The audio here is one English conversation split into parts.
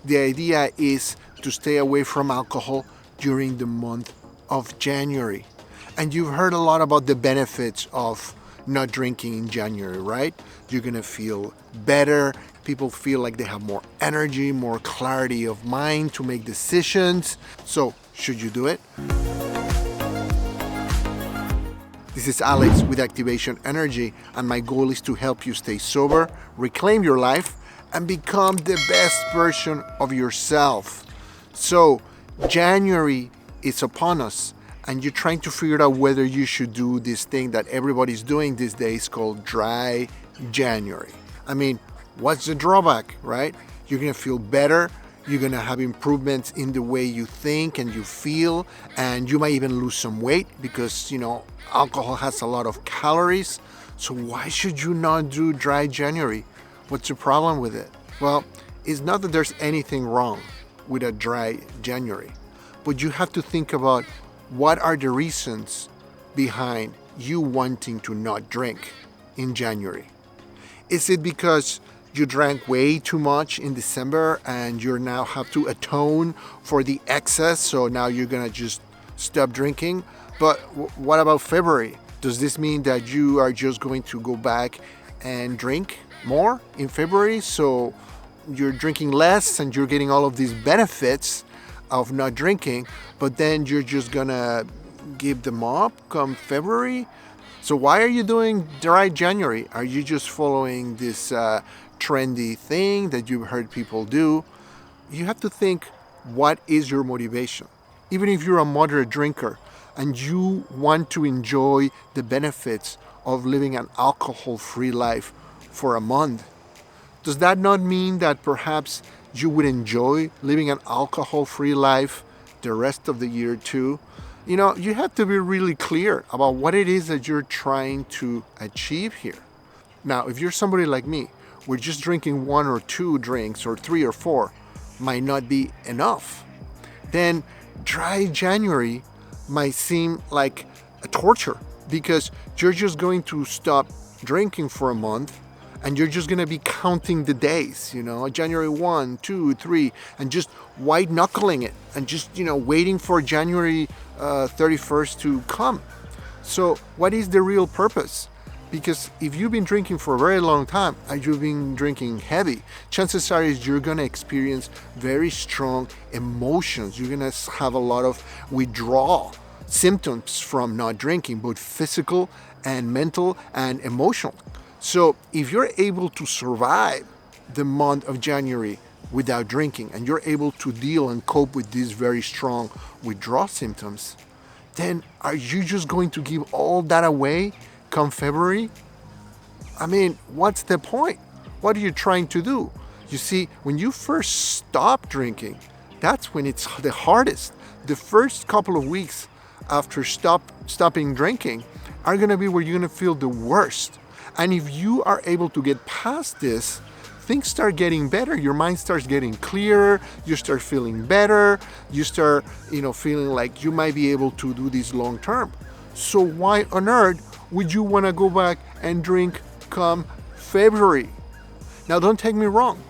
The idea is to stay away from alcohol during the month of January. And you've heard a lot about the benefits of not drinking in January, right? You're gonna feel better. People feel like they have more energy, more clarity of mind to make decisions. So, should you do it? This is Alex with Activation Energy, and my goal is to help you stay sober, reclaim your life, and become the best version of yourself. So, January is upon us, and you're trying to figure out whether you should do this thing that everybody's doing these days called dry January. I mean, what's the drawback, right? You're gonna feel better, you're gonna have improvements in the way you think and you feel, and you might even lose some weight because, alcohol has a lot of calories. So why should you not do dry January? What's the problem with it? Well, it's not that there's anything wrong with a dry January, but you have to think about what are the reasons behind you wanting to not drink in January. Is it because you drank way too much in December and you now have to atone for the excess, so now you're gonna just stop drinking? But what about February? Does this mean that you are just going to go back and drink more in February? So you're drinking less and you're getting all of these benefits of not drinking, but then you're just gonna give them up come February? So why are you doing dry January? Are you just following this trendy thing that you've heard people do? You have to think, what is your motivation? Even if you're a moderate drinker and you want to enjoy the benefits of living an alcohol-free life for a month, does that not mean that perhaps you would enjoy living an alcohol-free life the rest of the year too? You have to be really clear about what it is that you're trying to achieve here. Now, if you're somebody like me, where just drinking 1 or 2 drinks or 3 or 4 might not be enough, then dry January might seem like a torture because you're just going to stop drinking for a month and you're just going to be counting the days, January 1, 2, 3, and just white knuckling it and just, waiting for January 31st to come. So what is the real purpose? Because if you've been drinking for a very long time and you've been drinking heavy, chances are is you're going to experience very strong emotions. You're going to have a lot of withdrawal symptoms from not drinking, both physical and mental and emotional. So if you're able to survive the month of January without drinking and you're able to deal and cope with these very strong withdrawal symptoms, then are you just going to give all that away come February? I mean, what's the point? What are you trying to do? You see, when you first stop drinking, that's when it's the hardest. The first couple of weeks after stopping drinking are going to be where you're going to feel the worst. And if you are able to get past this, things start getting better. Your mind starts getting clearer. You start feeling better. You start, feeling like you might be able to do this long term. So why on earth would you want to go back and drink come February? Now, don't take me wrong.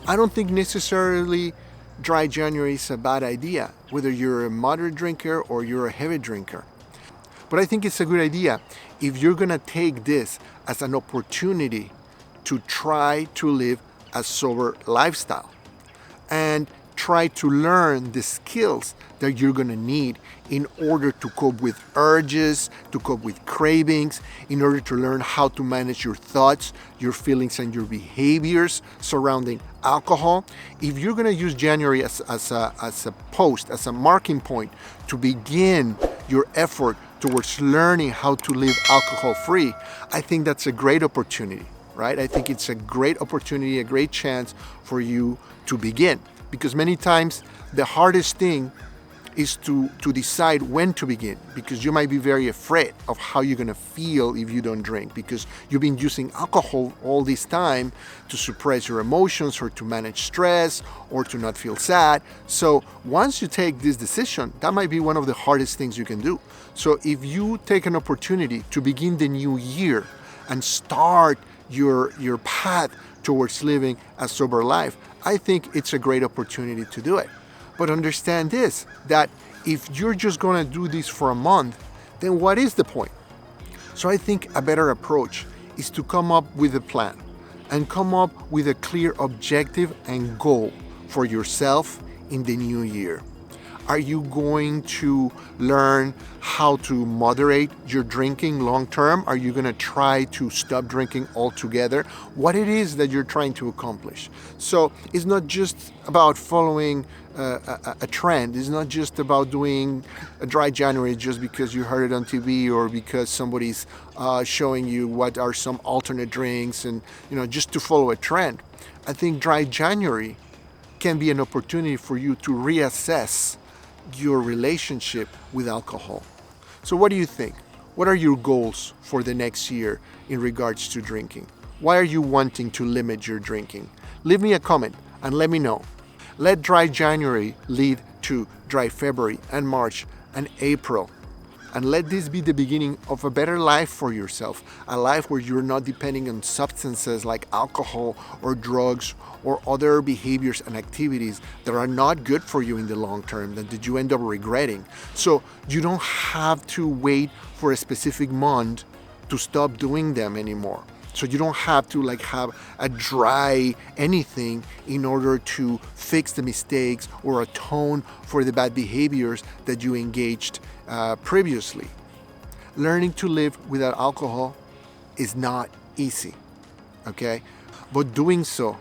I don't think necessarily dry January is a bad idea, whether you're a moderate drinker or you're a heavy drinker. But I think it's a good idea if you're going to take this as an opportunity to try to live a sober lifestyle and try to learn the skills that you're going to need in order to cope with urges, to cope with cravings, in order to learn how to manage your thoughts, your feelings, and your behaviors surrounding alcohol. If you're going to use January as a marking point to begin your effort towards learning how to live alcohol-free, I think that's a great opportunity, right? I think it's a great opportunity, a great chance for you to begin. Because many times the hardest thing is to decide when to begin, because you might be very afraid of how you're going to feel if you don't drink, because you've been using alcohol all this time to suppress your emotions or to manage stress or to not feel sad. So once you take this decision, that might be one of the hardest things you can do. So if you take an opportunity to begin the new year and start your path towards living a sober life, I think it's a great opportunity to do it. But understand this, that if you're just going to do this for a month, then what is the point? So I think a better approach is to come up with a plan and come up with a clear objective and goal for yourself in the new year. Are you going to learn how to moderate your drinking long term? Are you going to try to stop drinking altogether? What it is that you're trying to accomplish. So it's not just about following a trend. It's not just about doing a dry January just because you heard it on TV or because somebody's showing you what are some alternate drinks and just to follow a trend. I think dry January can be an opportunity for you to reassess your relationship with alcohol. So what do you think? What are your goals for the next year in regards to drinking? Why are you wanting to limit your drinking? Leave me a comment and let me know. Let dry January lead to dry February and March and April. And let this be the beginning of a better life for yourself, a life where you're not depending on substances like alcohol or drugs or other behaviors and activities that are not good for you in the long term, that you end up regretting. So you don't have to wait for a specific month to stop doing them anymore. So you don't have to have a dry anything in order to fix the mistakes or atone for the bad behaviors that you engaged previously. Learning to live without alcohol is not easy, okay? But doing so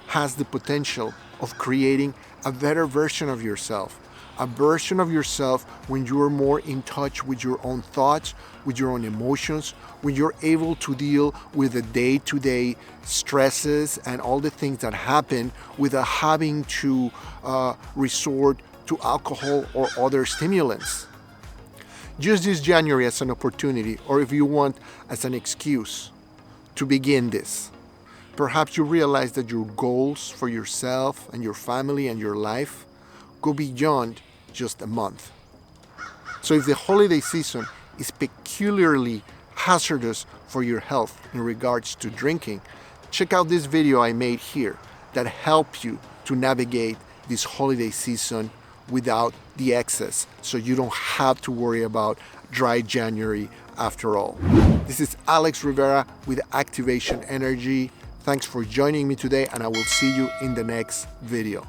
has the potential of creating a better version of yourself. A version of yourself when you are more in touch with your own thoughts, with your own emotions, when you're able to deal with the day-to-day stresses and all the things that happen without having to resort to alcohol or other stimulants. Use this January as an opportunity, or if you want, as an excuse to begin this. Perhaps you realize that your goals for yourself and your family and your life go beyond just a month. So if the holiday season is peculiarly hazardous for your health in regards to drinking, check out this video I made here that helps you to navigate this holiday season without the excess, so you don't have to worry about dry January after all. This is Alex Rivera with Activation Energy. Thanks for joining me today, and I will see you in the next video.